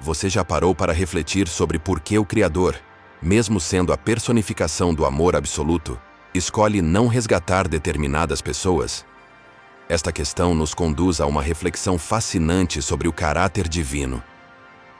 Você já parou para refletir sobre por que o Criador, mesmo sendo a personificação do amor absoluto, escolhe não resgatar determinadas pessoas? Esta questão nos conduz a uma reflexão fascinante sobre o caráter divino.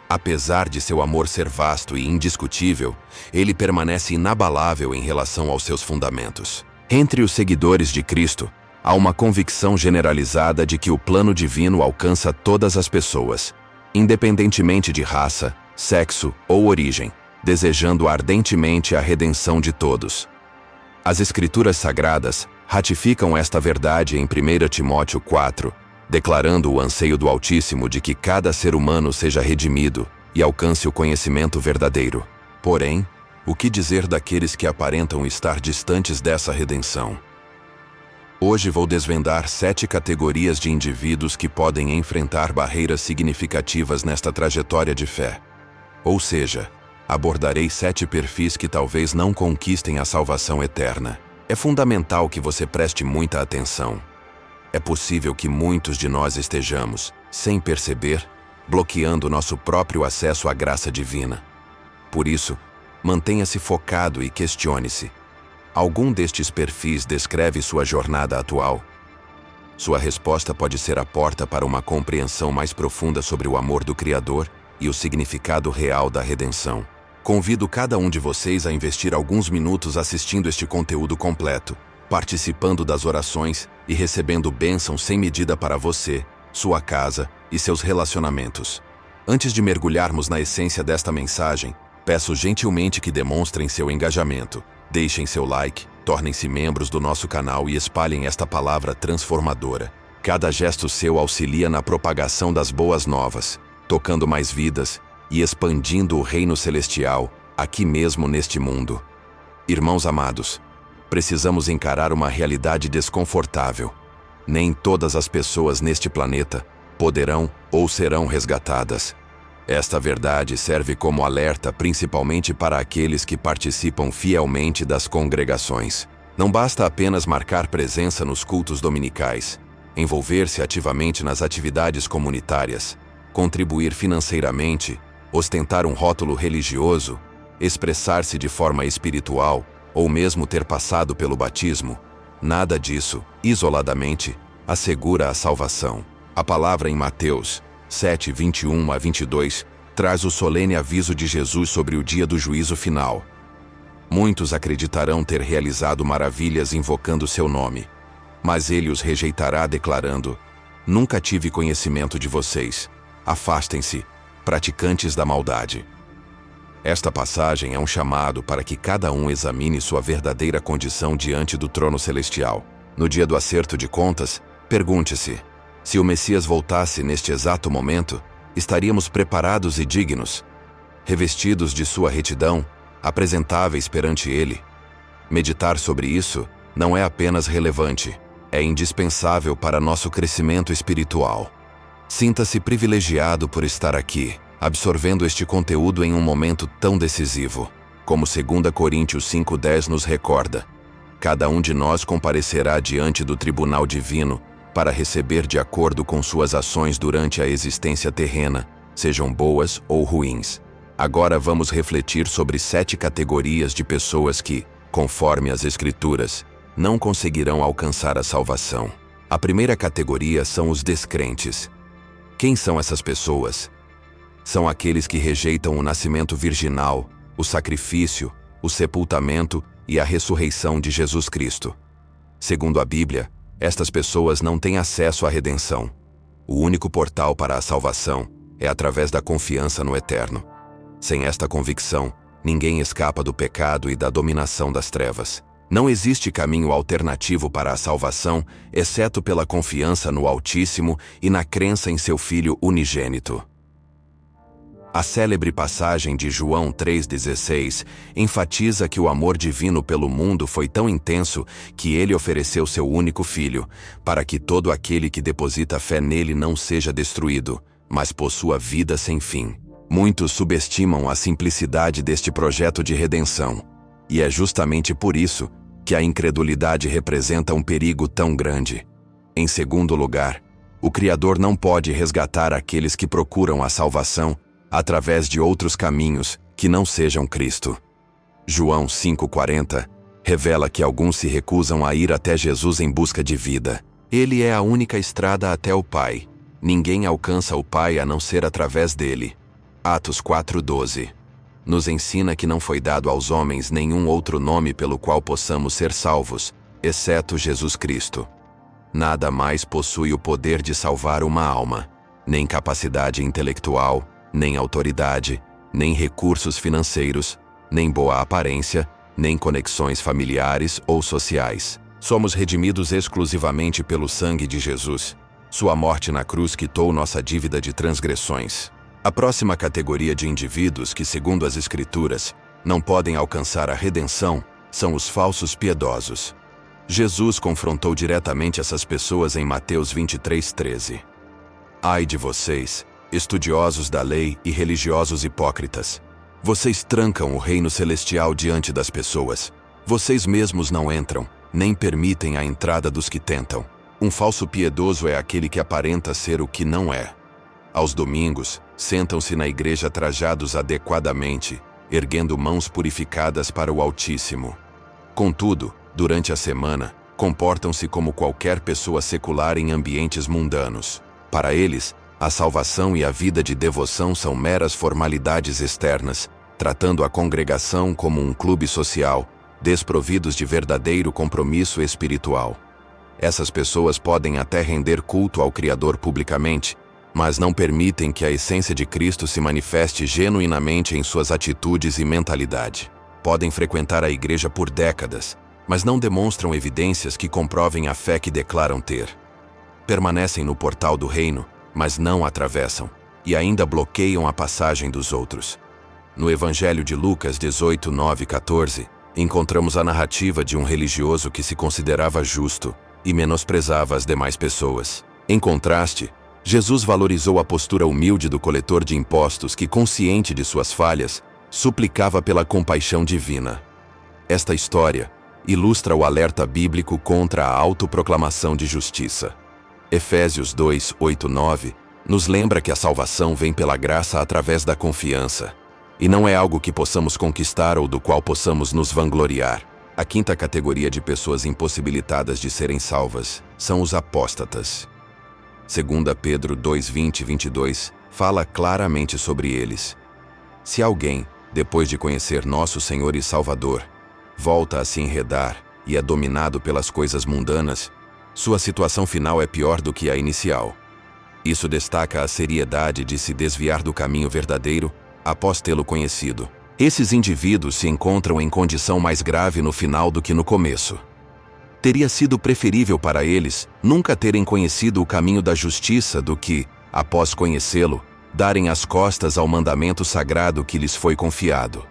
Apesar de seu amor ser vasto e indiscutível, ele permanece inabalável em relação aos seus fundamentos. Entre os seguidores de Cristo, há uma convicção generalizada de que o plano divino alcança todas as pessoas, independentemente de raça, sexo ou origem, desejando ardentemente a redenção de todos. As Escrituras Sagradas ratificam esta verdade em 1 Timóteo 4, declarando o anseio do Altíssimo de que cada ser humano seja redimido e alcance o conhecimento verdadeiro. Porém, o que dizer daqueles que aparentam estar distantes dessa redenção? Hoje vou desvendar 7 categorias de indivíduos que podem enfrentar barreiras significativas nesta trajetória de fé. Ou seja, abordarei 7 perfis que talvez não conquistem a salvação eterna. É fundamental que você preste muita atenção. É possível que muitos de nós estejamos, sem perceber, bloqueando nosso próprio acesso à graça divina. Por isso, mantenha-se focado e questione-se. Algum destes perfis descreve sua jornada atual? Sua resposta pode ser a porta para uma compreensão mais profunda sobre o amor do Criador e o significado real da redenção. Convido cada um de vocês a investir alguns minutos assistindo este conteúdo completo, participando das orações e recebendo bênçãos sem medida para você, sua casa e seus relacionamentos. Antes de mergulharmos na essência desta mensagem, peço gentilmente que demonstrem seu engajamento, deixem seu like, tornem-se membros do nosso canal e espalhem esta palavra transformadora. Cada gesto seu auxilia na propagação das boas novas, tocando mais vidas e expandindo o reino celestial, aqui mesmo neste mundo. Irmãos amados, precisamos encarar uma realidade desconfortável. Nem todas as pessoas neste planeta poderão ou serão resgatadas. Esta verdade serve como alerta principalmente para aqueles que participam fielmente das congregações. Não basta apenas marcar presença nos cultos dominicais, envolver-se ativamente nas atividades comunitárias, contribuir financeiramente, ostentar um rótulo religioso, expressar-se de forma espiritual ou mesmo ter passado pelo batismo. Nada disso, isoladamente, assegura a salvação. A palavra em Mateus 7, 21 a 22, traz o solene aviso de Jesus sobre o dia do juízo final. Muitos acreditarão ter realizado maravilhas invocando seu nome, mas ele os rejeitará declarando: "Nunca tive conhecimento de vocês. Afastem-se, praticantes da maldade." Esta passagem é um chamado para que cada um examine sua verdadeira condição diante do trono celestial. No dia do acerto de contas, pergunte-se: se o Messias voltasse neste exato momento, estaríamos preparados e dignos, revestidos de sua retidão, apresentáveis perante ele? Meditar sobre isso não é apenas relevante, é indispensável para nosso crescimento espiritual. Sinta-se privilegiado por estar aqui, absorvendo este conteúdo em um momento tão decisivo. Como 2 Coríntios 5:10 nos recorda, cada um de nós comparecerá diante do tribunal divino para receber de acordo com suas ações durante a existência terrena, sejam boas ou ruins. Agora vamos refletir sobre 7 categorias de pessoas que, conforme as Escrituras, não conseguirão alcançar a salvação. A primeira categoria são os descrentes. Quem são essas pessoas? São aqueles que rejeitam o nascimento virginal, o sacrifício, o sepultamento e a ressurreição de Jesus Cristo. Segundo a Bíblia, estas pessoas não têm acesso à redenção. O único portal para a salvação é através da confiança no Eterno. Sem esta convicção, ninguém escapa do pecado e da dominação das trevas. Não existe caminho alternativo para a salvação, exceto pela confiança no Altíssimo e na crença em seu Filho unigênito. A célebre passagem de João 3,16 enfatiza que o amor divino pelo mundo foi tão intenso que ele ofereceu seu único filho, para que todo aquele que deposita fé nele não seja destruído, mas possua vida sem fim. Muitos subestimam a simplicidade deste projeto de redenção, e é justamente por isso que a incredulidade representa um perigo tão grande. Em segundo lugar, o Criador não pode resgatar aqueles que procuram a salvação através de outros caminhos que não sejam Cristo. João 5,40 revela que alguns se recusam a ir até Jesus em busca de vida. Ele é a única estrada até o Pai. Ninguém alcança o Pai a não ser através dele. Atos 4,12 nos ensina que não foi dado aos homens nenhum outro nome pelo qual possamos ser salvos, exceto Jesus Cristo. Nada mais possui o poder de salvar uma alma, nem capacidade intelectual, nem autoridade, nem recursos financeiros, nem boa aparência, nem conexões familiares ou sociais. Somos redimidos exclusivamente pelo sangue de Jesus. Sua morte na cruz quitou nossa dívida de transgressões. A próxima categoria de indivíduos que, segundo as Escrituras, não podem alcançar a redenção são os falsos piedosos. Jesus confrontou diretamente essas pessoas em Mateus 23,13. Ai de vocês, estudiosos da lei e religiosos hipócritas! Vocês trancam o reino celestial diante das pessoas. Vocês mesmos não entram, nem permitem a entrada dos que tentam. Um falso piedoso é aquele que aparenta ser o que não é. Aos domingos, sentam-se na igreja trajados adequadamente, erguendo mãos purificadas para o Altíssimo. Contudo, durante a semana, comportam-se como qualquer pessoa secular em ambientes mundanos. Para eles, a salvação e a vida de devoção são meras formalidades externas, tratando a congregação como um clube social, desprovidos de verdadeiro compromisso espiritual. Essas pessoas podem até render culto ao Criador publicamente, mas não permitem que a essência de Cristo se manifeste genuinamente em suas atitudes e mentalidade. Podem frequentar a igreja por décadas, mas não demonstram evidências que comprovem a fé que declaram ter. Permanecem no portal do reino, mas não atravessam, e ainda bloqueiam a passagem dos outros. No Evangelho de Lucas 18, 9 e 14, encontramos a narrativa de um religioso que se considerava justo e menosprezava as demais pessoas. Em contraste, Jesus valorizou a postura humilde do coletor de impostos que, consciente de suas falhas, suplicava pela compaixão divina. Esta história ilustra o alerta bíblico contra a autoproclamação de justiça. Efésios 2, 8, 9 nos lembra que a salvação vem pela graça através da confiança, e não é algo que possamos conquistar ou do qual possamos nos vangloriar. A quinta categoria de pessoas impossibilitadas de serem salvas são os apóstatas. 2 Pedro 2, 20 e 22 fala claramente sobre eles. Se alguém, depois de conhecer nosso Senhor e Salvador, volta a se enredar e é dominado pelas coisas mundanas, sua situação final é pior do que a inicial. Isso destaca a seriedade de se desviar do caminho verdadeiro após tê-lo conhecido. Esses indivíduos se encontram em condição mais grave no final do que no começo. Teria sido preferível para eles nunca terem conhecido o caminho da justiça do que, após conhecê-lo, darem as costas ao mandamento sagrado que lhes foi confiado.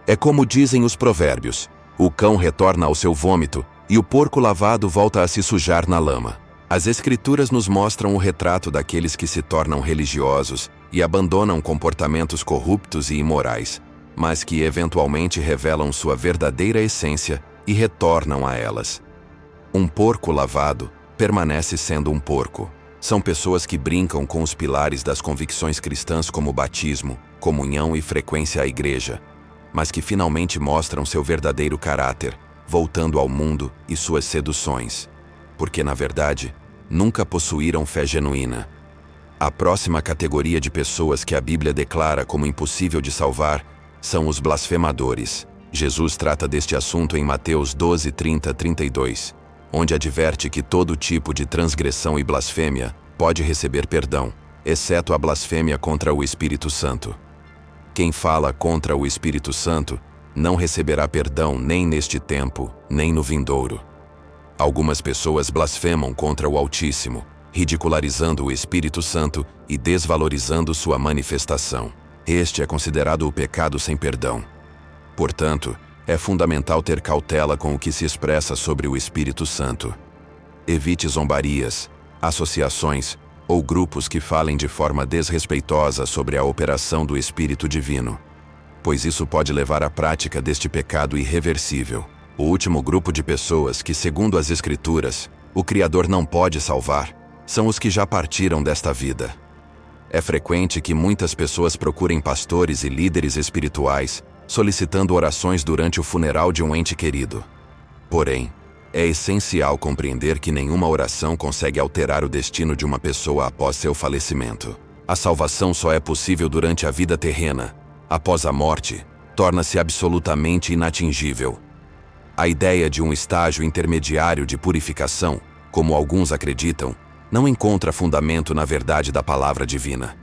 É como dizem os provérbios: o cão retorna ao seu vômito e o porco lavado volta a se sujar na lama. As Escrituras nos mostram o retrato daqueles que se tornam religiosos e abandonam comportamentos corruptos e imorais, mas que eventualmente revelam sua verdadeira essência e retornam a elas. Um porco lavado permanece sendo um porco. São pessoas que brincam com os pilares das convicções cristãs como batismo, comunhão e frequência à igreja, mas que finalmente mostram seu verdadeiro caráter, voltando ao mundo e suas seduções, porque, na verdade, nunca possuíram fé genuína. A próxima categoria de pessoas que a Bíblia declara como impossível de salvar são os blasfemadores. Jesus trata deste assunto em Mateus 12, 30 a 32. Onde adverte que todo tipo de transgressão e blasfêmia pode receber perdão, exceto a blasfêmia contra o Espírito Santo. Quem fala contra o Espírito Santo não receberá perdão nem neste tempo, nem no vindouro. Algumas pessoas blasfemam contra o Altíssimo, ridicularizando o Espírito Santo e desvalorizando sua manifestação. Este é considerado o pecado sem perdão. Portanto, é fundamental ter cautela com o que se expressa sobre o Espírito Santo. Evite zombarias, associações ou grupos que falem de forma desrespeitosa sobre a operação do Espírito Divino, pois isso pode levar à prática deste pecado irreversível. O último grupo de pessoas que, segundo as Escrituras, o Criador não pode salvar, são os que já partiram desta vida. É frequente que muitas pessoas procurem pastores e líderes espirituais, solicitando orações durante o funeral de um ente querido. Porém, é essencial compreender que nenhuma oração consegue alterar o destino de uma pessoa após seu falecimento. A salvação só é possível durante a vida terrena. Após a morte, torna-se absolutamente inatingível. A ideia de um estágio intermediário de purificação, como alguns acreditam, não encontra fundamento na verdade da palavra divina.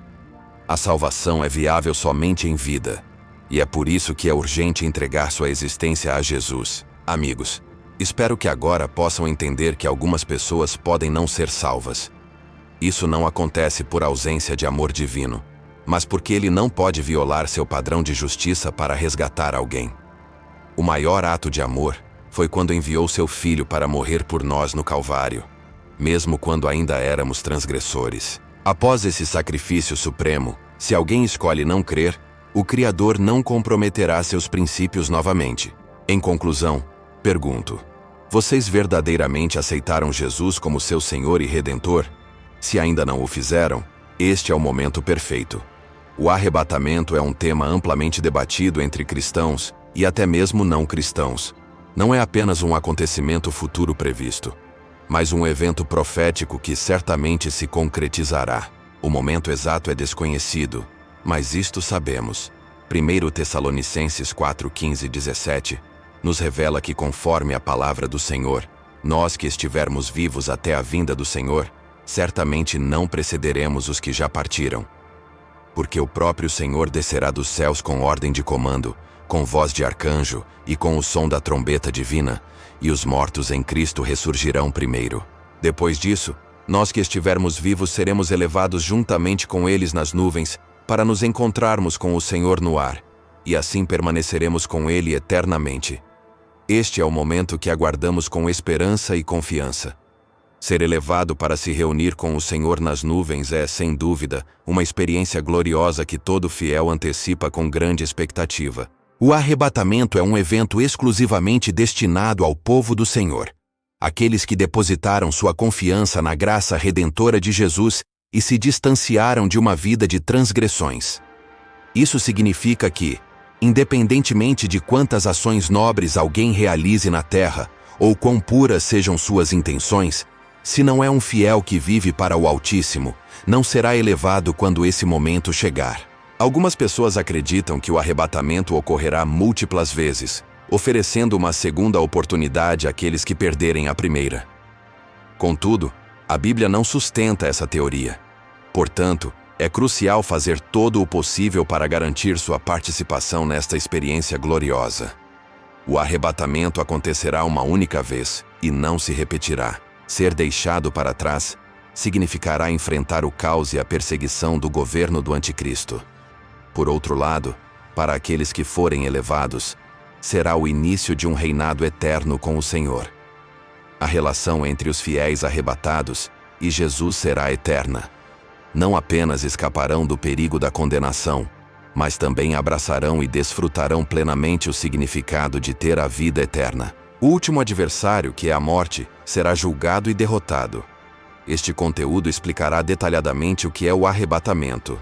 A salvação é viável somente em vida, e é por isso que é urgente entregar sua existência a Jesus. Amigos, espero que agora possam entender que algumas pessoas podem não ser salvas. Isso não acontece por ausência de amor divino, mas porque ele não pode violar seu padrão de justiça para resgatar alguém. O maior ato de amor foi quando enviou seu Filho para morrer por nós no Calvário, mesmo quando ainda éramos transgressores. Após esse sacrifício supremo, se alguém escolhe não crer, o Criador não comprometerá seus princípios novamente. Em conclusão, pergunto: vocês verdadeiramente aceitaram Jesus como seu Senhor e Redentor? Se ainda não o fizeram, este é o momento perfeito. O arrebatamento é um tema amplamente debatido entre cristãos e até mesmo não cristãos. Não é apenas um acontecimento futuro previsto, mas um evento profético que certamente se concretizará. O momento exato é desconhecido, mas isto sabemos. 1 Tessalonicenses 4, 15 e 17 nos revela que, conforme a palavra do Senhor, nós que estivermos vivos até a vinda do Senhor, certamente não precederemos os que já partiram. Porque o próprio Senhor descerá dos céus com ordem de comando, com voz de arcanjo e com o som da trombeta divina, e os mortos em Cristo ressurgirão primeiro. Depois disso, nós que estivermos vivos seremos elevados juntamente com eles nas nuvens, para nos encontrarmos com o Senhor no ar, e assim permaneceremos com Ele eternamente. Este é o momento que aguardamos com esperança e confiança. Ser elevado para se reunir com o Senhor nas nuvens é, sem dúvida, uma experiência gloriosa que todo fiel antecipa com grande expectativa. O arrebatamento é um evento exclusivamente destinado ao povo do Senhor, aqueles que depositaram sua confiança na graça redentora de Jesus e se distanciaram de uma vida de transgressões. Isso significa que, independentemente de quantas ações nobres alguém realize na terra, ou quão puras sejam suas intenções, se não é um fiel que vive para o Altíssimo, não será elevado quando esse momento chegar. Algumas pessoas acreditam que o arrebatamento ocorrerá múltiplas vezes, oferecendo uma segunda oportunidade àqueles que perderem a primeira. Contudo, a Bíblia não sustenta essa teoria. Portanto, é crucial fazer todo o possível para garantir sua participação nesta experiência gloriosa. O arrebatamento acontecerá uma única vez e não se repetirá. Ser deixado para trás significará enfrentar o caos e a perseguição do governo do Anticristo. Por outro lado, para aqueles que forem elevados, será o início de um reinado eterno com o Senhor. A relação entre os fiéis arrebatados e Jesus será eterna. Não apenas escaparão do perigo da condenação, mas também abraçarão e desfrutarão plenamente o significado de ter a vida eterna. O último adversário, que é a morte, será julgado e derrotado. Este conteúdo explicará detalhadamente o que é o arrebatamento.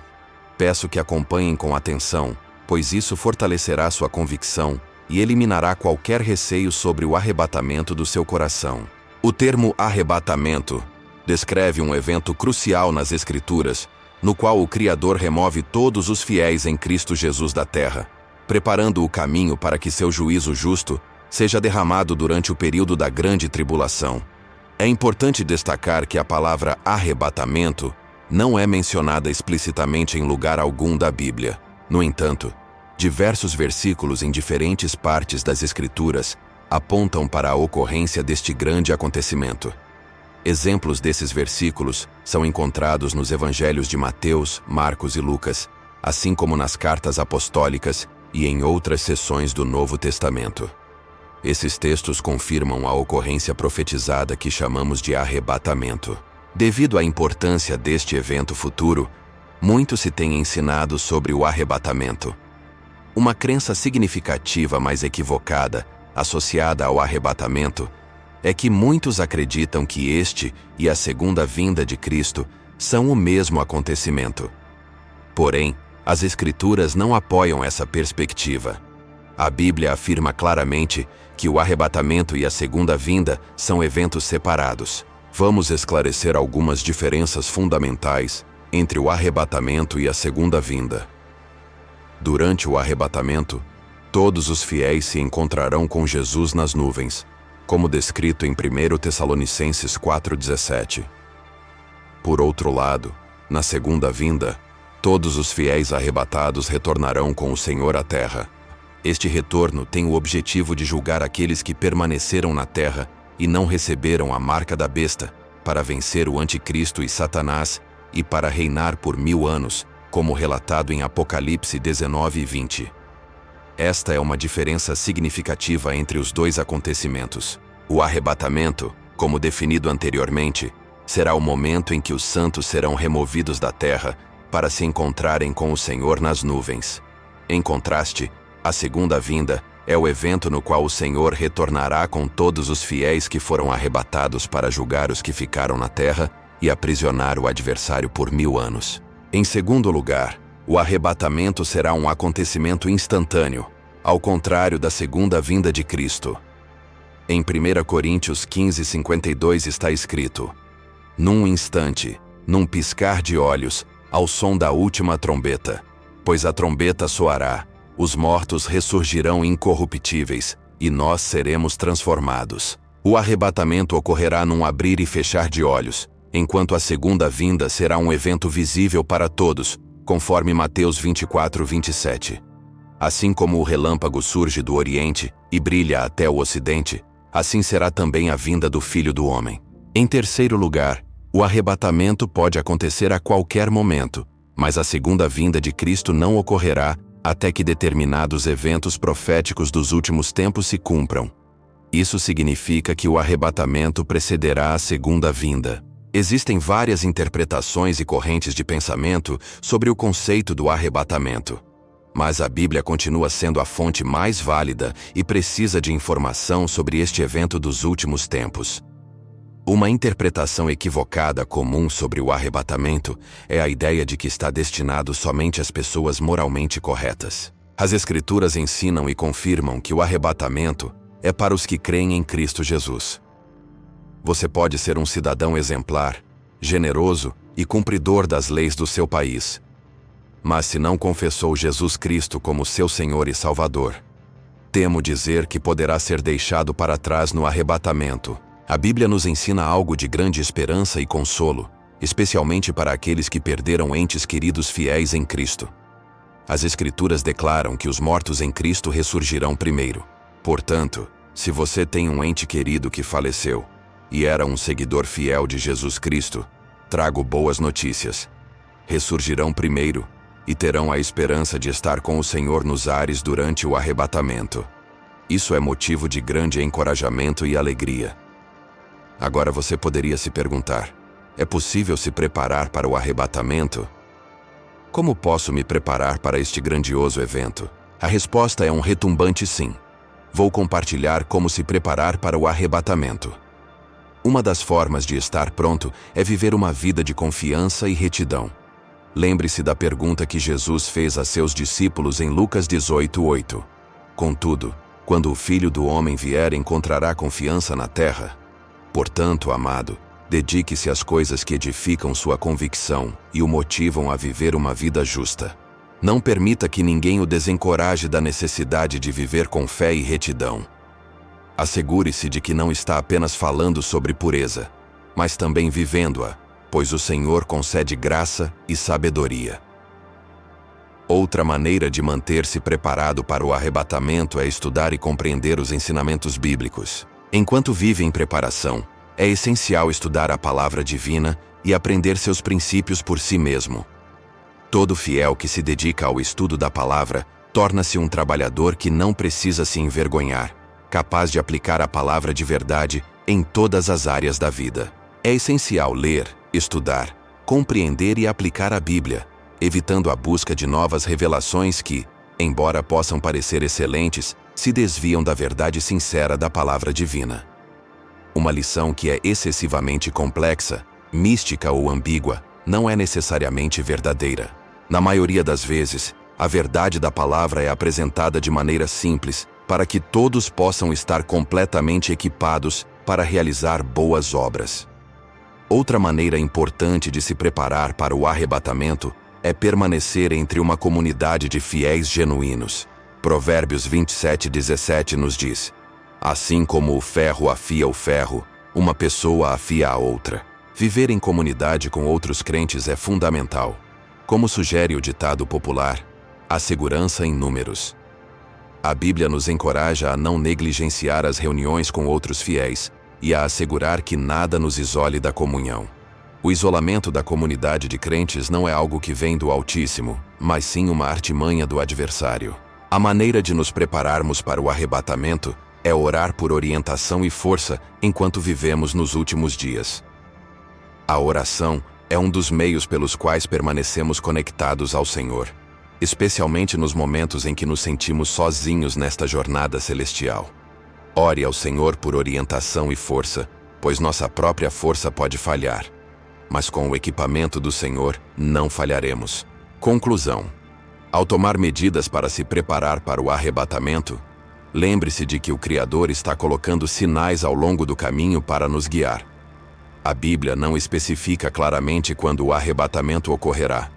Peço que acompanhem com atenção, pois isso fortalecerá sua convicção e eliminará qualquer receio sobre o arrebatamento do seu coração. O termo arrebatamento descreve um evento crucial nas Escrituras, no qual o Criador remove todos os fiéis em Cristo Jesus da terra, preparando o caminho para que seu juízo justo seja derramado durante o período da grande tribulação. É importante destacar que a palavra arrebatamento não é mencionada explicitamente em lugar algum da Bíblia. No entanto, diversos versículos em diferentes partes das Escrituras apontam para a ocorrência deste grande acontecimento. Exemplos desses versículos são encontrados nos evangelhos de Mateus, Marcos e Lucas, assim como nas cartas apostólicas e em outras seções do Novo Testamento. Esses textos confirmam a ocorrência profetizada que chamamos de arrebatamento. Devido à importância deste evento futuro, muito se tem ensinado sobre o arrebatamento. Uma crença significativa mais equivocada, associada ao arrebatamento, é que muitos acreditam que este e a segunda vinda de Cristo são o mesmo acontecimento. Porém, as Escrituras não apoiam essa perspectiva. A Bíblia afirma claramente que o arrebatamento e a segunda vinda são eventos separados. Vamos esclarecer algumas diferenças fundamentais entre o arrebatamento e a segunda vinda. Durante o arrebatamento, todos os fiéis se encontrarão com Jesus nas nuvens, como descrito em 1 Tessalonicenses 4,17. Por outro lado, na segunda vinda, todos os fiéis arrebatados retornarão com o Senhor à terra. Este retorno tem o objetivo de julgar aqueles que permaneceram na terra e não receberam a marca da besta, para vencer o anticristo e Satanás e para reinar por 1000 anos, como relatado em Apocalipse 19:20. Esta é uma diferença significativa entre os dois acontecimentos. O arrebatamento, como definido anteriormente, será o momento em que os santos serão removidos da terra para se encontrarem com o Senhor nas nuvens. Em contraste, a segunda vinda é o evento no qual o Senhor retornará com todos os fiéis que foram arrebatados para julgar os que ficaram na terra e aprisionar o adversário por 1000 anos. Em segundo lugar, o arrebatamento será um acontecimento instantâneo, ao contrário da segunda vinda de Cristo. Em 1 Coríntios 15:52 está escrito: "Num instante, num piscar de olhos, ao som da última trombeta, pois a trombeta soará, os mortos ressurgirão incorruptíveis, e nós seremos transformados." O arrebatamento ocorrerá num abrir e fechar de olhos, enquanto a segunda vinda será um evento visível para todos, conforme Mateus 24:27. Assim como o relâmpago surge do Oriente e brilha até o Ocidente, assim será também a vinda do Filho do Homem. Em terceiro lugar, o arrebatamento pode acontecer a qualquer momento, mas a segunda vinda de Cristo não ocorrerá até que determinados eventos proféticos dos últimos tempos se cumpram. Isso significa que o arrebatamento precederá a segunda vinda. Existem várias interpretações e correntes de pensamento sobre o conceito do arrebatamento. Mas a Bíblia continua sendo a fonte mais válida e precisa de informação sobre este evento dos últimos tempos. Uma interpretação equivocada comum sobre o arrebatamento é a ideia de que está destinado somente às pessoas moralmente corretas. As Escrituras ensinam e confirmam que o arrebatamento é para os que creem em Cristo Jesus. Você pode ser um cidadão exemplar, generoso e cumpridor das leis do seu país. Mas se não confessou Jesus Cristo como seu Senhor e Salvador, temo dizer que poderá ser deixado para trás no arrebatamento. A Bíblia nos ensina algo de grande esperança e consolo, especialmente para aqueles que perderam entes queridos fiéis em Cristo. As Escrituras declaram que os mortos em Cristo ressurgirão primeiro. Portanto, se você tem um ente querido que faleceu e era um seguidor fiel de Jesus Cristo, trago boas notícias. Ressurgirão primeiro e terão a esperança de estar com o Senhor nos ares durante o arrebatamento. Isso é motivo de grande encorajamento e alegria. Agora você poderia se perguntar: é possível se preparar para o arrebatamento? Como posso me preparar para este grandioso evento? A resposta é um retumbante sim. Vou compartilhar como se preparar para o arrebatamento. Uma das formas de estar pronto é viver uma vida de confiança e retidão. Lembre-se da pergunta que Jesus fez a seus discípulos em Lucas 18:8. Contudo, quando o Filho do Homem vier, encontrará confiança na terra? Portanto, amado, dedique-se às coisas que edificam sua convicção e o motivam a viver uma vida justa. Não permita que ninguém o desencoraje da necessidade de viver com fé e retidão. Assegure-se de que não está apenas falando sobre pureza, mas também vivendo-a, pois o Senhor concede graça e sabedoria. Outra maneira de manter-se preparado para o arrebatamento é estudar e compreender os ensinamentos bíblicos. Enquanto vive em preparação, é essencial estudar a palavra divina e aprender seus princípios por si mesmo. Todo fiel que se dedica ao estudo da palavra torna-se um trabalhador que não precisa se envergonhar, capaz de aplicar a palavra de verdade em todas as áreas da vida. É essencial ler, estudar, compreender e aplicar a Bíblia, evitando a busca de novas revelações que, embora possam parecer excelentes, se desviam da verdade sincera da palavra divina. Uma lição que é excessivamente complexa, mística ou ambígua, não é necessariamente verdadeira. Na maioria das vezes, a verdade da palavra é apresentada de maneira simples, para que todos possam estar completamente equipados para realizar boas obras. Outra maneira importante de se preparar para o arrebatamento é permanecer entre uma comunidade de fiéis genuínos. Provérbios 27:17 nos diz: assim como o ferro afia o ferro, uma pessoa afia a outra. Viver em comunidade com outros crentes é fundamental. Como sugere o ditado popular, há segurança em números. A Bíblia nos encoraja a não negligenciar as reuniões com outros fiéis e a assegurar que nada nos isole da comunhão. O isolamento da comunidade de crentes não é algo que vem do Altíssimo, mas sim uma artimanha do adversário. A maneira de nos prepararmos para o arrebatamento é orar por orientação e força enquanto vivemos nos últimos dias. A oração é um dos meios pelos quais permanecemos conectados ao Senhor, especialmente nos momentos em que nos sentimos sozinhos nesta jornada celestial. Ore ao Senhor por orientação e força, pois nossa própria força pode falhar. Mas com o equipamento do Senhor, não falharemos. Conclusão: ao tomar medidas para se preparar para o arrebatamento, lembre-se de que o Criador está colocando sinais ao longo do caminho para nos guiar. A Bíblia não especifica claramente quando o arrebatamento ocorrerá,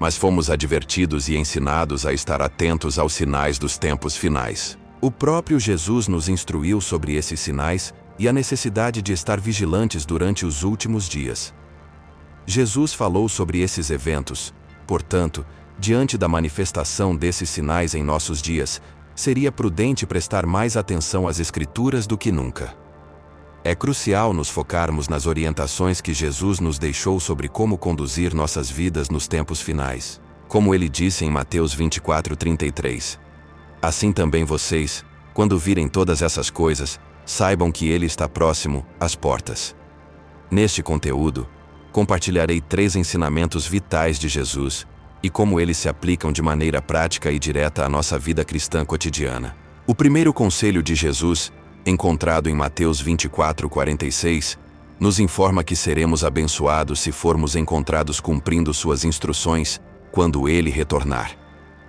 mas fomos advertidos e ensinados a estar atentos aos sinais dos tempos finais. O próprio Jesus nos instruiu sobre esses sinais e a necessidade de estar vigilantes durante os últimos dias. Jesus falou sobre esses eventos, portanto, diante da manifestação desses sinais em nossos dias, seria prudente prestar mais atenção às Escrituras do que nunca. É crucial nos focarmos nas orientações que Jesus nos deixou sobre como conduzir nossas vidas nos tempos finais. Como ele disse em Mateus 24:33. Assim também vocês, quando virem todas essas coisas, saibam que ele está próximo, às portas. Neste conteúdo, compartilharei 3 ensinamentos vitais de Jesus e como eles se aplicam de maneira prática e direta à nossa vida cristã cotidiana. O primeiro conselho de Jesus, encontrado em Mateus 24:46, nos informa que seremos abençoados se formos encontrados cumprindo suas instruções quando ele retornar.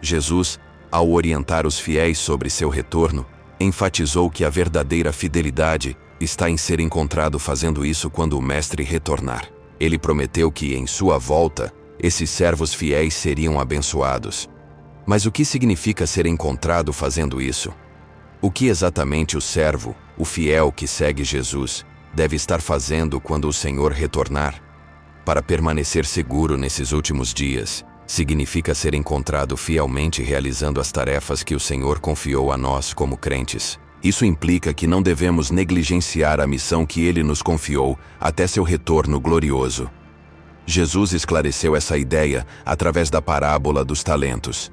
Jesus, ao orientar os fiéis sobre seu retorno, enfatizou que a verdadeira fidelidade está em ser encontrado fazendo isso quando o Mestre retornar. Ele prometeu que, em sua volta, esses servos fiéis seriam abençoados. Mas o que significa ser encontrado fazendo isso? O que exatamente o servo, o fiel que segue Jesus, deve estar fazendo quando o Senhor retornar? Para permanecer seguro nesses últimos dias, significa ser encontrado fielmente realizando as tarefas que o Senhor confiou a nós como crentes. Isso implica que não devemos negligenciar a missão que Ele nos confiou até seu retorno glorioso. Jesus esclareceu essa ideia através da parábola dos talentos.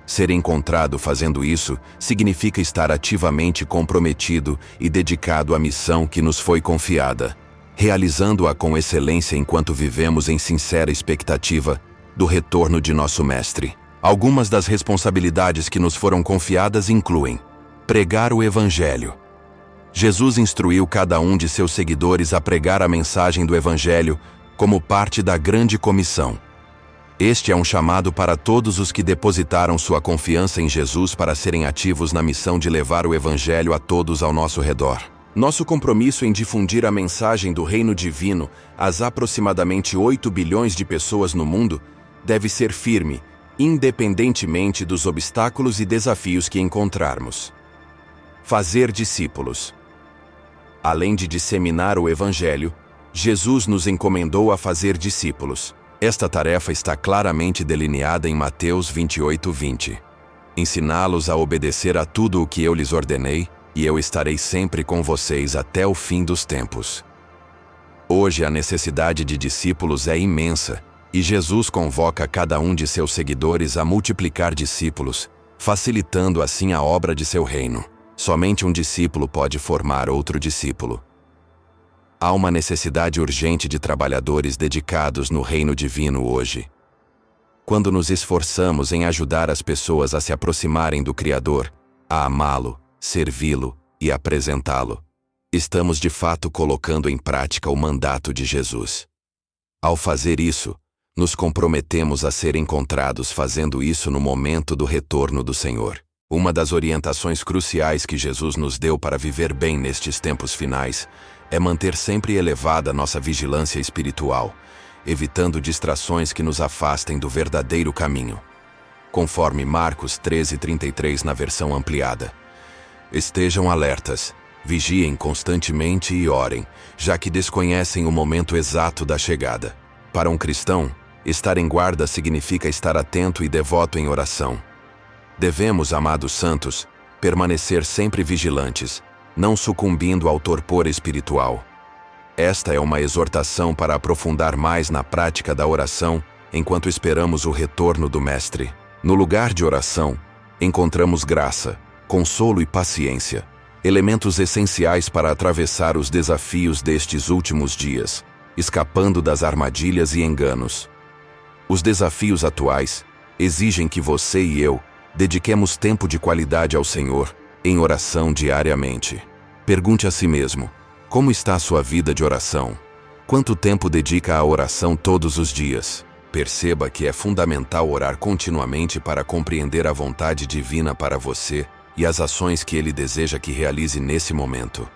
Ser encontrado fazendo isso significa estar ativamente comprometido e dedicado à missão que nos foi confiada, realizando-a com excelência enquanto vivemos em sincera expectativa do retorno de nosso Mestre. Algumas das responsabilidades que nos foram confiadas incluem: pregar o Evangelho. Jesus instruiu cada um de seus seguidores a pregar a mensagem do Evangelho como parte da grande comissão. Este é um chamado para todos os que depositaram sua confiança em Jesus para serem ativos na missão de levar o Evangelho a todos ao nosso redor. Nosso compromisso em difundir a mensagem do Reino Divino às aproximadamente 8 bilhões de pessoas no mundo deve ser firme, independentemente dos obstáculos e desafios que encontrarmos. Fazer discípulos. Além de disseminar o Evangelho, Jesus nos encomendou a fazer discípulos. Esta tarefa está claramente delineada em Mateus 28:20. Ensiná-los a obedecer a tudo o que eu lhes ordenei, e eu estarei sempre com vocês até o fim dos tempos. Hoje a necessidade de discípulos é imensa, e Jesus convoca cada um de seus seguidores a multiplicar discípulos, facilitando assim a obra de seu reino. Somente um discípulo pode formar outro discípulo. Há uma necessidade urgente de trabalhadores dedicados no reino divino hoje. Quando nos esforçamos em ajudar as pessoas a se aproximarem do Criador, a amá-lo, servi-lo e apresentá-lo, estamos de fato colocando em prática o mandato de Jesus. Ao fazer isso, Nos comprometemos a ser encontrados fazendo isso no momento do retorno do Senhor. Uma das orientações cruciais que Jesus nos deu para viver bem nestes tempos finais é manter sempre elevada nossa vigilância espiritual, evitando distrações que nos afastem do verdadeiro caminho. Conforme Marcos 13:33 na versão ampliada. Estejam alertas, vigiem constantemente e orem, já que desconhecem o momento exato da chegada. Para um cristão, estar em guarda significa estar atento e devoto em oração. Devemos, amados santos, permanecer sempre vigilantes, não sucumbindo ao torpor espiritual. Esta é uma exortação para aprofundar mais na prática da oração enquanto esperamos o retorno do Mestre. No lugar de oração, encontramos graça, consolo e paciência, elementos essenciais para atravessar os desafios destes últimos dias, escapando das armadilhas e enganos. Os desafios atuais exigem que você e eu dediquemos tempo de qualidade ao Senhor, em oração diariamente. Pergunte a si mesmo, como está a sua vida de oração? Quanto tempo dedica à oração todos os dias? Perceba que é fundamental orar continuamente para compreender a vontade divina para você e as ações que Ele deseja que realize nesse momento.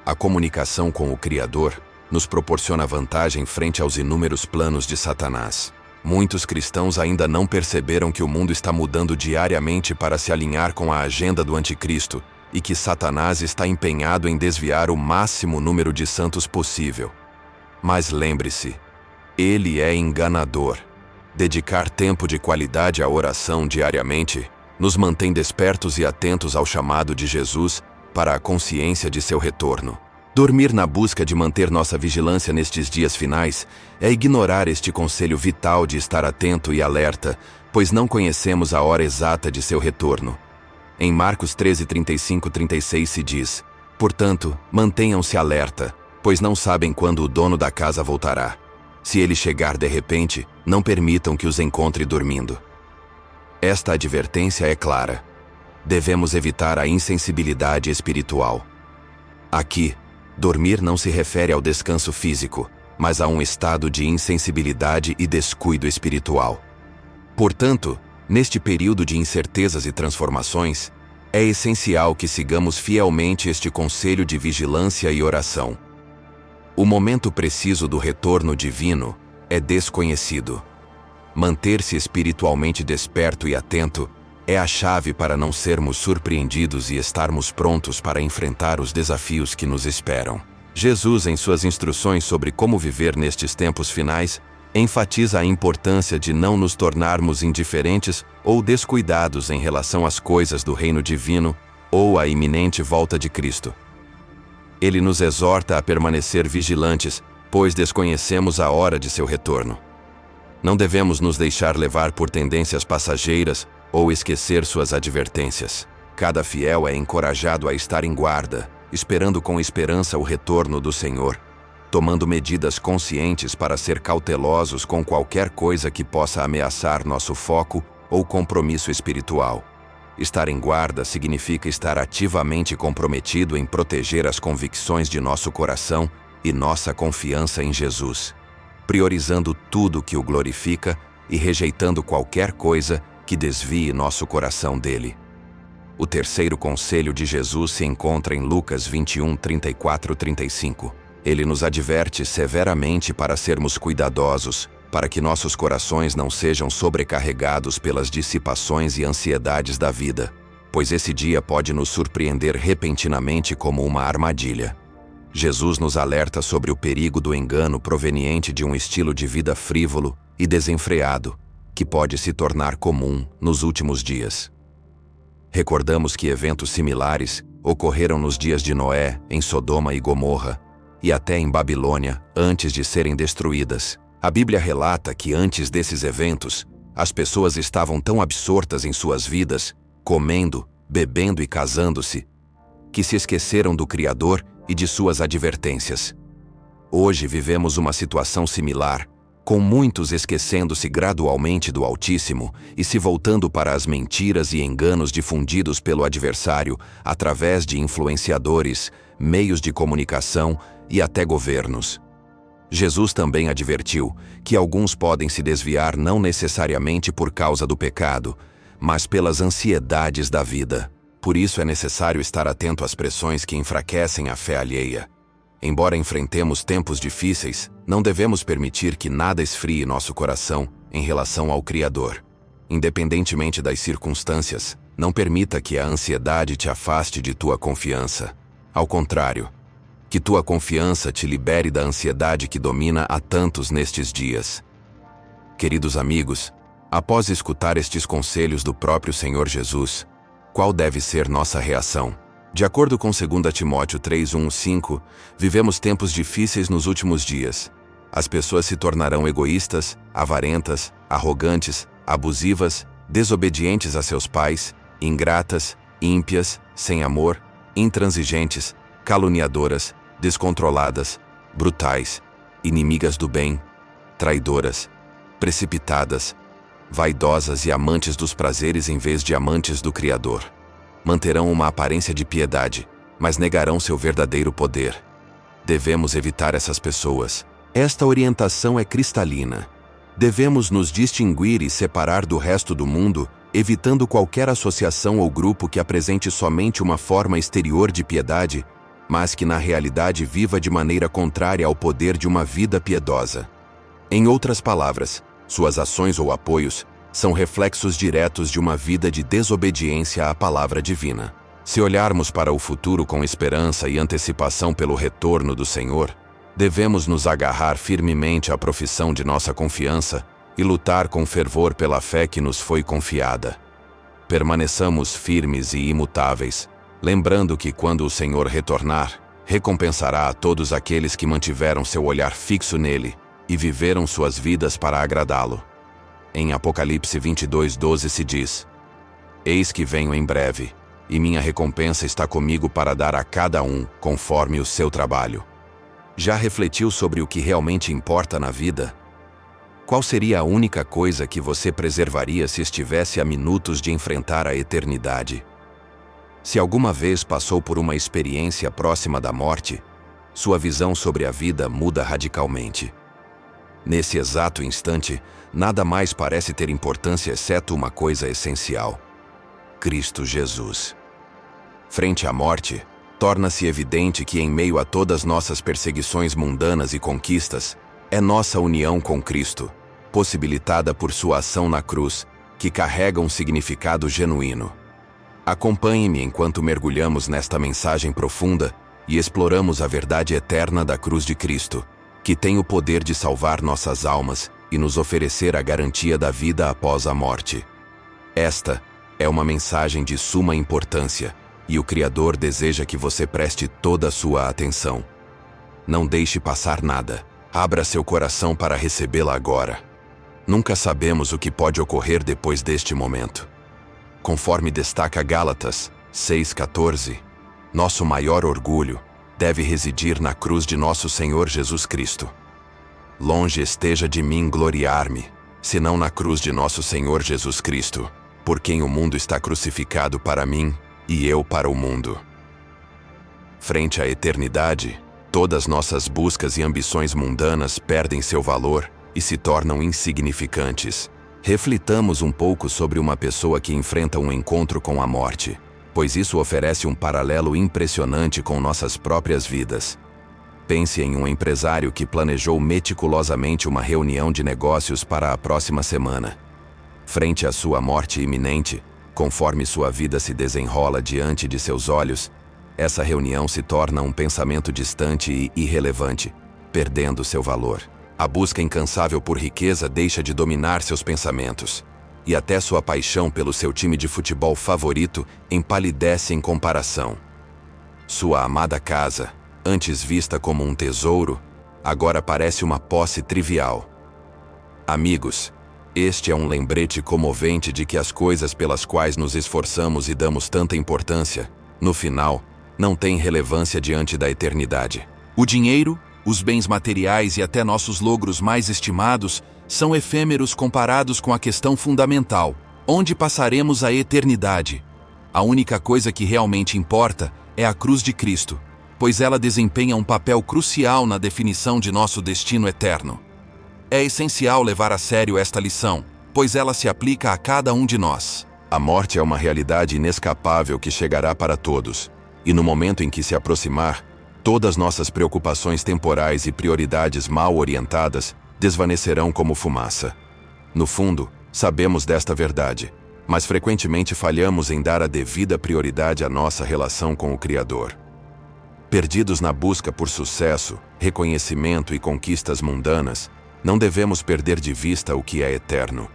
A comunicação com o Criador nos proporciona vantagem frente aos inúmeros planos de Satanás. Muitos cristãos ainda não perceberam que o mundo está mudando diariamente para se alinhar com a agenda do Anticristo e que Satanás está empenhado em desviar o máximo número de santos possível. Mas lembre-se, ele é enganador. Dedicar tempo de qualidade à oração diariamente nos mantém despertos e atentos ao chamado de Jesus para a consciência de seu retorno. Dormir na busca de manter nossa vigilância nestes dias finais é ignorar este conselho vital de estar atento e alerta, pois não conhecemos a hora exata de seu retorno. Em Marcos 13:35-36 se diz: portanto, mantenham-se alerta, pois não sabem quando o dono da casa voltará. Se ele chegar de repente, não permitam que os encontre dormindo. Esta advertência é clara. Devemos evitar a insensibilidade espiritual. Aqui, dormir não se refere ao descanso físico, mas a um estado de insensibilidade e descuido espiritual. Portanto, neste período de incertezas e transformações, é essencial que sigamos fielmente este conselho de vigilância e oração. O momento preciso do retorno divino é desconhecido. Manter-se espiritualmente desperto e atento é a chave para não sermos surpreendidos e estarmos prontos para enfrentar os desafios que nos esperam. Jesus, em suas instruções sobre como viver nestes tempos finais, enfatiza a importância de não nos tornarmos indiferentes ou descuidados em relação às coisas do reino divino ou à iminente volta de Cristo. Ele nos exorta a permanecer vigilantes, pois desconhecemos a hora de seu retorno. Não devemos nos deixar levar por tendências passageiras ou esquecer suas advertências. Cada fiel é encorajado a estar em guarda, esperando com esperança o retorno do Senhor, tomando medidas conscientes para ser cautelosos com qualquer coisa que possa ameaçar nosso foco ou compromisso espiritual. Estar em guarda significa estar ativamente comprometido em proteger as convicções de nosso coração e nossa confiança em Jesus, priorizando tudo que o glorifica e rejeitando qualquer coisa que desvie nosso coração dele. O terceiro conselho de Jesus se encontra em Lucas 21:34-35. Ele nos adverte severamente para sermos cuidadosos, para que nossos corações não sejam sobrecarregados pelas dissipações e ansiedades da vida, pois esse dia pode nos surpreender repentinamente como uma armadilha. Jesus nos alerta sobre o perigo do engano proveniente de um estilo de vida frívolo e desenfreado, que pode se tornar comum nos últimos dias. Recordamos que eventos similares ocorreram nos dias de Noé, em Sodoma e Gomorra, e até em Babilônia, antes de serem destruídas. A Bíblia relata que antes desses eventos, as pessoas estavam tão absortas em suas vidas, comendo, bebendo e casando-se, que se esqueceram do Criador e de suas advertências. Hoje vivemos uma situação similar, com muitos esquecendo-se gradualmente do Altíssimo e se voltando para as mentiras e enganos difundidos pelo adversário através de influenciadores, meios de comunicação e até governos. Jesus também advertiu que alguns podem se desviar não necessariamente por causa do pecado, mas pelas ansiedades da vida. Por isso é necessário estar atento às pressões que enfraquecem a fé alheia. Embora enfrentemos tempos difíceis, não devemos permitir que nada esfrie nosso coração em relação ao Criador. Independentemente das circunstâncias, não permita que a ansiedade te afaste de tua confiança. Ao contrário, que tua confiança te libere da ansiedade que domina a tantos nestes dias. Queridos amigos, após escutar estes conselhos do próprio Senhor Jesus, qual deve ser nossa reação? De acordo com 2 Timóteo 3:1-5, vivemos tempos difíceis nos últimos dias. As pessoas se tornarão egoístas, avarentas, arrogantes, abusivas, desobedientes a seus pais, ingratas, ímpias, sem amor, intransigentes, caluniadoras, descontroladas, brutais, inimigas do bem, traidoras, precipitadas, vaidosas e amantes dos prazeres em vez de amantes do Criador. Manterão uma aparência de piedade, mas negarão seu verdadeiro poder. Devemos evitar essas pessoas. Esta orientação é cristalina. Devemos nos distinguir e separar do resto do mundo, evitando qualquer associação ou grupo que apresente somente uma forma exterior de piedade, mas que na realidade viva de maneira contrária ao poder de uma vida piedosa. Em outras palavras, suas ações ou apoios são reflexos diretos de uma vida de desobediência à palavra divina. Se olharmos para o futuro com esperança e antecipação pelo retorno do Senhor, devemos nos agarrar firmemente à profissão de nossa confiança e lutar com fervor pela fé que nos foi confiada. Permaneçamos firmes e imutáveis, lembrando que quando o Senhor retornar, recompensará a todos aqueles que mantiveram seu olhar fixo nele e viveram suas vidas para agradá-lo. Em Apocalipse 22:12 se diz: Eis que venho em breve, e minha recompensa está comigo para dar a cada um conforme o seu trabalho. Já refletiu sobre o que realmente importa na vida? Qual seria a única coisa que você preservaria se estivesse a minutos de enfrentar a eternidade? Se alguma vez passou por uma experiência próxima da morte, sua visão sobre a vida muda radicalmente. Nesse exato instante, nada mais parece ter importância exceto uma coisa essencial: Cristo Jesus. Frente à morte, torna-se evidente que em meio a todas nossas perseguições mundanas e conquistas, é nossa união com Cristo, possibilitada por sua ação na cruz, que carrega um significado genuíno. Acompanhe-me enquanto mergulhamos nesta mensagem profunda e exploramos a verdade eterna da cruz de Cristo, que tem o poder de salvar nossas almas e nos oferecer a garantia da vida após a morte. Esta é uma mensagem de suma importância, e o Criador deseja que você preste toda a sua atenção. Não deixe passar nada. Abra seu coração para recebê-la agora. Nunca sabemos o que pode ocorrer depois deste momento. Conforme destaca Gálatas 6:14, nosso maior orgulho deve residir na cruz de nosso Senhor Jesus Cristo. Longe esteja de mim gloriar-me, senão na cruz de nosso Senhor Jesus Cristo, por quem o mundo está crucificado para mim e eu para o mundo. Frente à eternidade, todas nossas buscas e ambições mundanas perdem seu valor e se tornam insignificantes. Reflitamos um pouco sobre uma pessoa que enfrenta um encontro com a morte, pois isso oferece um paralelo impressionante com nossas próprias vidas. Pense em um empresário que planejou meticulosamente uma reunião de negócios para a próxima semana. Frente à sua morte iminente, conforme sua vida se desenrola diante de seus olhos, essa reunião se torna um pensamento distante e irrelevante, perdendo seu valor. A busca incansável por riqueza deixa de dominar seus pensamentos, e até sua paixão pelo seu time de futebol favorito empalidece em comparação. Sua amada casa, antes vista como um tesouro, agora parece uma posse trivial. Amigos, este é um lembrete comovente de que as coisas pelas quais nos esforçamos e damos tanta importância, no final, não têm relevância diante da eternidade. O dinheiro, os bens materiais e até nossos logros mais estimados são efêmeros comparados com a questão fundamental: onde passaremos a eternidade? A única coisa que realmente importa é a cruz de Cristo, pois ela desempenha um papel crucial na definição de nosso destino eterno. É essencial levar a sério esta lição, pois ela se aplica a cada um de nós. A morte é uma realidade inescapável que chegará para todos, e no momento em que se aproximar, todas nossas preocupações temporais e prioridades mal orientadas desvanecerão como fumaça. No fundo, sabemos desta verdade, mas frequentemente falhamos em dar a devida prioridade à nossa relação com o Criador. Perdidos na busca por sucesso, reconhecimento e conquistas mundanas, não devemos perder de vista o que é eterno.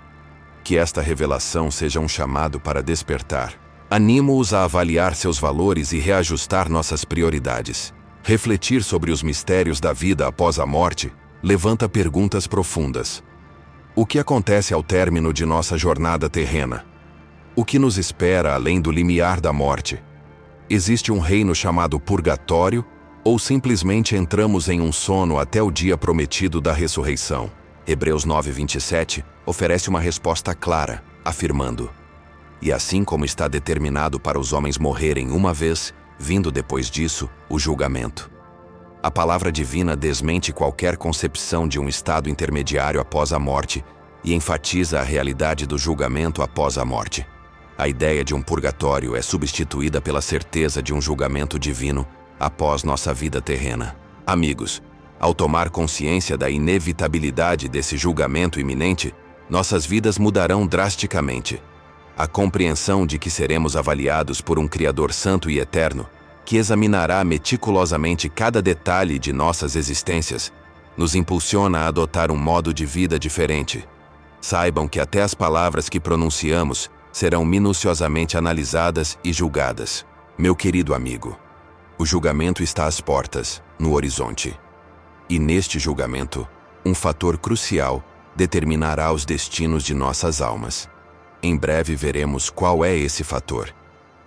Que esta revelação seja um chamado para despertar. Animo-os a avaliar seus valores e reajustar nossas prioridades. Refletir sobre os mistérios da vida após a morte levanta perguntas profundas. O que acontece ao término de nossa jornada terrena? O que nos espera além do limiar da morte? Existe um reino chamado purgatório, ou simplesmente entramos em um sono até o dia prometido da ressurreição? Hebreus 9:27 oferece uma resposta clara, afirmando: e assim como está determinado para os homens morrerem uma vez, vindo depois disso o julgamento. A palavra divina desmente qualquer concepção de um estado intermediário após a morte e enfatiza a realidade do julgamento após a morte. A ideia de um purgatório é substituída pela certeza de um julgamento divino após nossa vida terrena. Amigos, ao tomar consciência da inevitabilidade desse julgamento iminente, nossas vidas mudarão drasticamente. A compreensão de que seremos avaliados por um Criador santo e eterno, que examinará meticulosamente cada detalhe de nossas existências, nos impulsiona a adotar um modo de vida diferente. Saibam que até as palavras que pronunciamos serão minuciosamente analisadas e julgadas. Meu querido amigo, o julgamento está às portas, no horizonte. E neste julgamento, um fator crucial determinará os destinos de nossas almas. Em breve veremos qual é esse fator.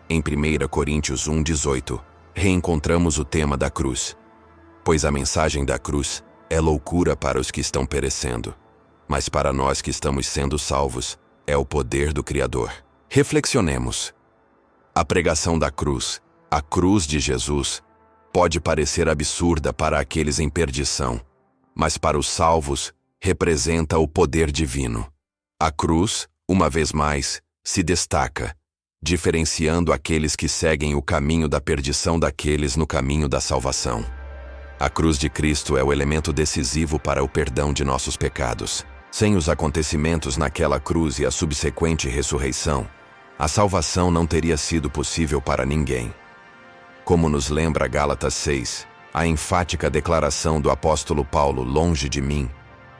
Em 1 Coríntios 1:18, reencontramos o tema da cruz. Pois a mensagem da cruz é loucura para os que estão perecendo, mas para nós que estamos sendo salvos, é o poder do Criador. Reflexionemos. A pregação da cruz, a cruz de Jesus, pode parecer absurda para aqueles em perdição, mas para os salvos, representa o poder divino. A cruz, uma vez mais, se destaca, diferenciando aqueles que seguem o caminho da perdição daqueles no caminho da salvação. A cruz de Cristo é o elemento decisivo para o perdão de nossos pecados. Sem os acontecimentos naquela cruz e a subsequente ressurreição, a salvação não teria sido possível para ninguém. Como nos lembra Gálatas 6, a enfática declaração do apóstolo Paulo, longe de mim,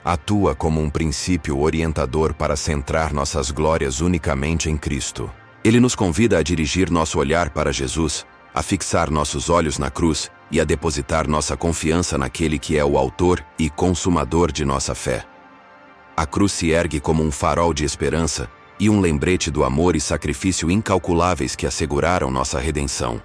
atua como um princípio orientador para centrar nossas glórias unicamente em Cristo. Ele nos convida a dirigir nosso olhar para Jesus, a fixar nossos olhos na cruz e a depositar nossa confiança naquele que é o autor e consumador de nossa fé. A cruz se ergue como um farol de esperança e um lembrete do amor e sacrifício incalculáveis que asseguraram nossa redenção.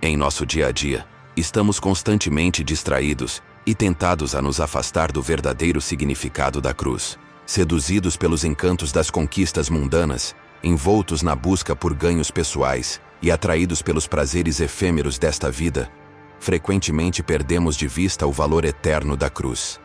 Em nosso dia a dia, estamos constantemente distraídos e tentados a nos afastar do verdadeiro significado da cruz. Seduzidos pelos encantos das conquistas mundanas, envoltos na busca por ganhos pessoais e atraídos pelos prazeres efêmeros desta vida, frequentemente perdemos de vista o valor eterno da cruz.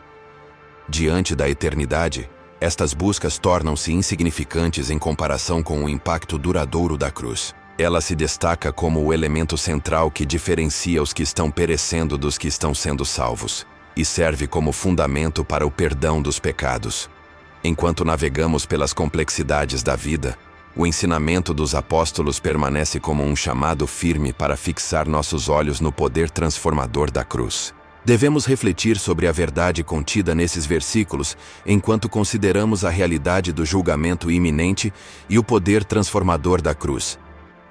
Diante da eternidade, estas buscas tornam-se insignificantes em comparação com o impacto duradouro da cruz. Ela se destaca como o elemento central que diferencia os que estão perecendo dos que estão sendo salvos, e serve como fundamento para o perdão dos pecados. Enquanto navegamos pelas complexidades da vida, o ensinamento dos apóstolos permanece como um chamado firme para fixar nossos olhos no poder transformador da cruz. Devemos refletir sobre a verdade contida nesses versículos enquanto consideramos a realidade do julgamento iminente e o poder transformador da cruz.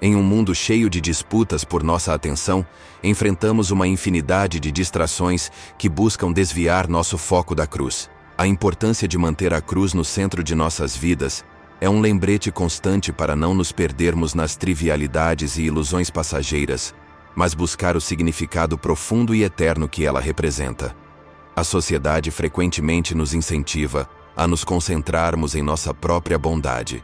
Em um mundo cheio de disputas por nossa atenção, enfrentamos uma infinidade de distrações que buscam desviar nosso foco da cruz. A importância de manter a cruz no centro de nossas vidas é um lembrete constante para não nos perdermos nas trivialidades e ilusões passageiras, mas buscar o significado profundo e eterno que ela representa. A sociedade frequentemente nos incentiva a nos concentrarmos em nossa própria bondade,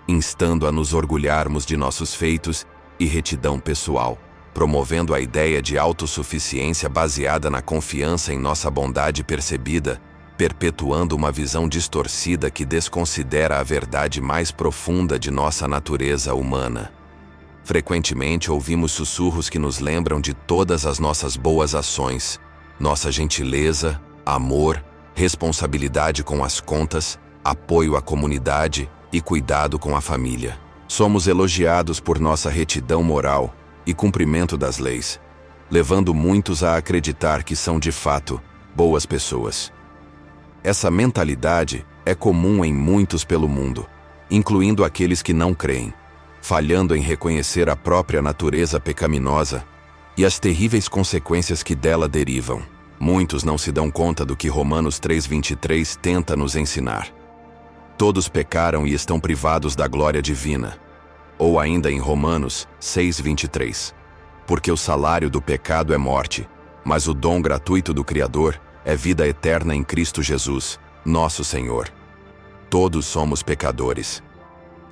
instando a nos orgulharmos de nossos feitos e retidão pessoal. promovendo a ideia de autossuficiência baseada na confiança em nossa bondade percebida, perpetuando uma visão distorcida que desconsidera a verdade mais profunda de nossa natureza humana. Frequentemente ouvimos sussurros que nos lembram de todas as nossas boas ações, nossa gentileza, amor, responsabilidade com as contas, apoio à comunidade e cuidado com a família. Somos elogiados por nossa retidão moral e cumprimento das leis, levando muitos a acreditar que são de fato boas pessoas. Essa mentalidade é comum em muitos pelo mundo, incluindo aqueles que não creem, falhando em reconhecer a própria natureza pecaminosa e as terríveis consequências que dela derivam. Muitos não se dão conta do que Romanos 3:23 tenta nos ensinar. Todos pecaram e estão privados da glória divina. Ou ainda em Romanos 6:23. Porque o salário do pecado é morte, mas o dom gratuito do Criador é vida eterna em Cristo Jesus, nosso Senhor. Todos somos pecadores.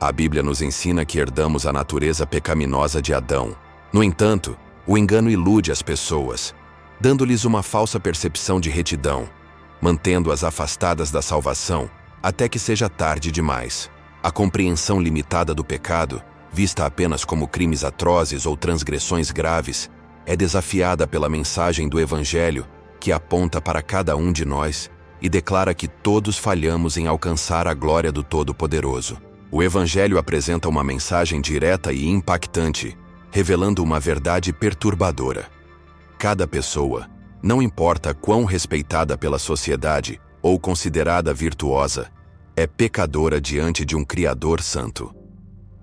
A Bíblia nos ensina que herdamos a natureza pecaminosa de Adão. No entanto, o engano ilude as pessoas, dando-lhes uma falsa percepção de retidão, mantendo-as afastadas da salvação até que seja tarde demais. A compreensão limitada do pecado, vista apenas como crimes atrozes ou transgressões graves, é desafiada pela mensagem do Evangelho, que aponta para cada um de nós e declara que todos falhamos em alcançar a glória do Todo-Poderoso. O Evangelho apresenta uma mensagem direta e impactante, revelando uma verdade perturbadora. Cada pessoa, não importa quão respeitada pela sociedade ou considerada virtuosa, é pecadora diante de um Criador santo.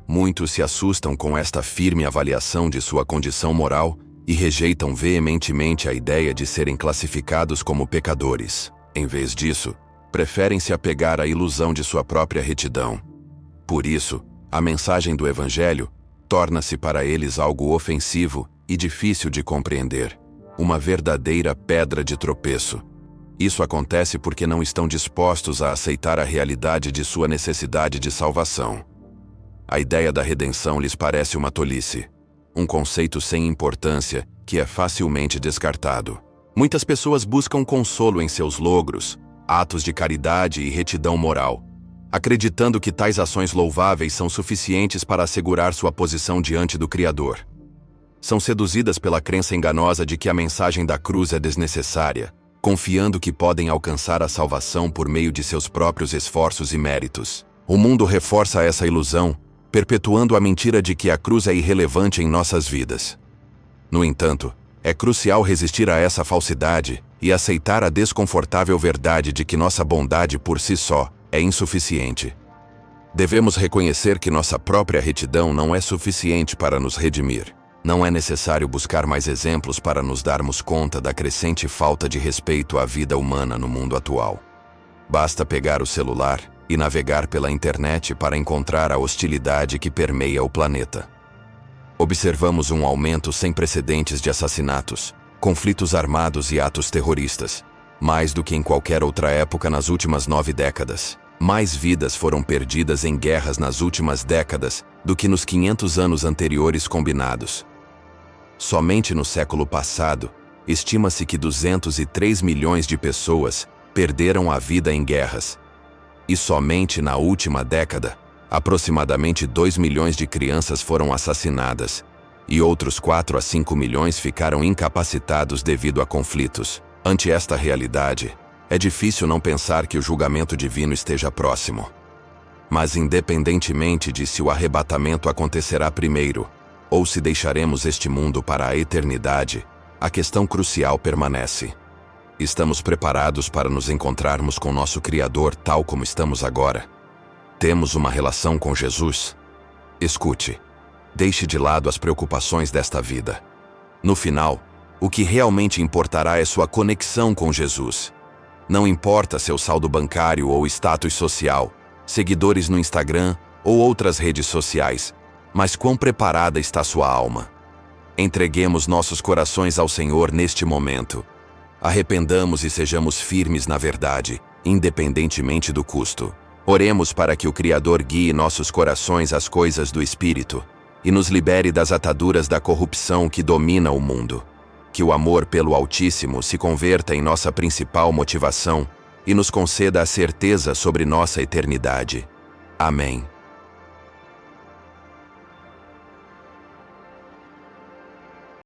Muitos se assustam com esta firme avaliação de sua condição moral e rejeitam veementemente a ideia de serem classificados como pecadores. Em vez disso, preferem se apegar à ilusão de sua própria retidão. Por isso, a mensagem do Evangelho torna-se para eles algo ofensivo e difícil de compreender, uma verdadeira pedra de tropeço. Isso acontece porque não estão dispostos a aceitar a realidade de sua necessidade de salvação. A ideia da redenção lhes parece uma tolice, um conceito sem importância que é facilmente descartado. Muitas pessoas buscam consolo em seus logros, atos de caridade e retidão moral, acreditando que tais ações louváveis são suficientes para assegurar sua posição diante do Criador. São seduzidas pela crença enganosa de que a mensagem da cruz é desnecessária, confiando que podem alcançar a salvação por meio de seus próprios esforços e méritos. O mundo reforça essa ilusão, perpetuando a mentira de que a cruz é irrelevante em nossas vidas. No entanto, é crucial resistir a essa falsidade e aceitar a desconfortável verdade de que nossa bondade por si só é insuficiente. Devemos reconhecer que nossa própria retidão não é suficiente para nos redimir. Não é necessário buscar mais exemplos para nos darmos conta da crescente falta de respeito à vida humana no mundo atual. Basta pegar o celular e navegar pela internet para encontrar a hostilidade que permeia o planeta. Observamos um aumento sem precedentes de assassinatos, conflitos armados e atos terroristas, mais do que em qualquer outra época nas últimas 9 décadas. Mais vidas foram perdidas em guerras nas últimas décadas do que nos 500 anos anteriores combinados. Somente no século passado, estima-se que 203 milhões de pessoas perderam a vida em guerras. E somente na última década, aproximadamente 2 milhões de crianças foram assassinadas, e outros 4 a 5 milhões ficaram incapacitados devido a conflitos. Ante esta realidade, é difícil não pensar que o julgamento divino esteja próximo. Mas independentemente de se o arrebatamento acontecerá primeiro, ou se deixaremos este mundo para a eternidade, a questão crucial permanece. Estamos preparados para nos encontrarmos com nosso Criador tal como estamos agora? Temos uma relação com Jesus? Escute, deixe de lado as preocupações desta vida. No final, o que realmente importará é sua conexão com Jesus. Não importa seu saldo bancário ou status social, seguidores no Instagram ou outras redes sociais, mas quão preparada está sua alma. Entreguemos nossos corações ao Senhor neste momento. Arrependamos e sejamos firmes na verdade, independentemente do custo. Oremos para que o Criador guie nossos corações às coisas do Espírito e nos libere das ataduras da corrupção que domina o mundo. Que o amor pelo Altíssimo se converta em nossa principal motivação e nos conceda a certeza sobre nossa eternidade. Amém.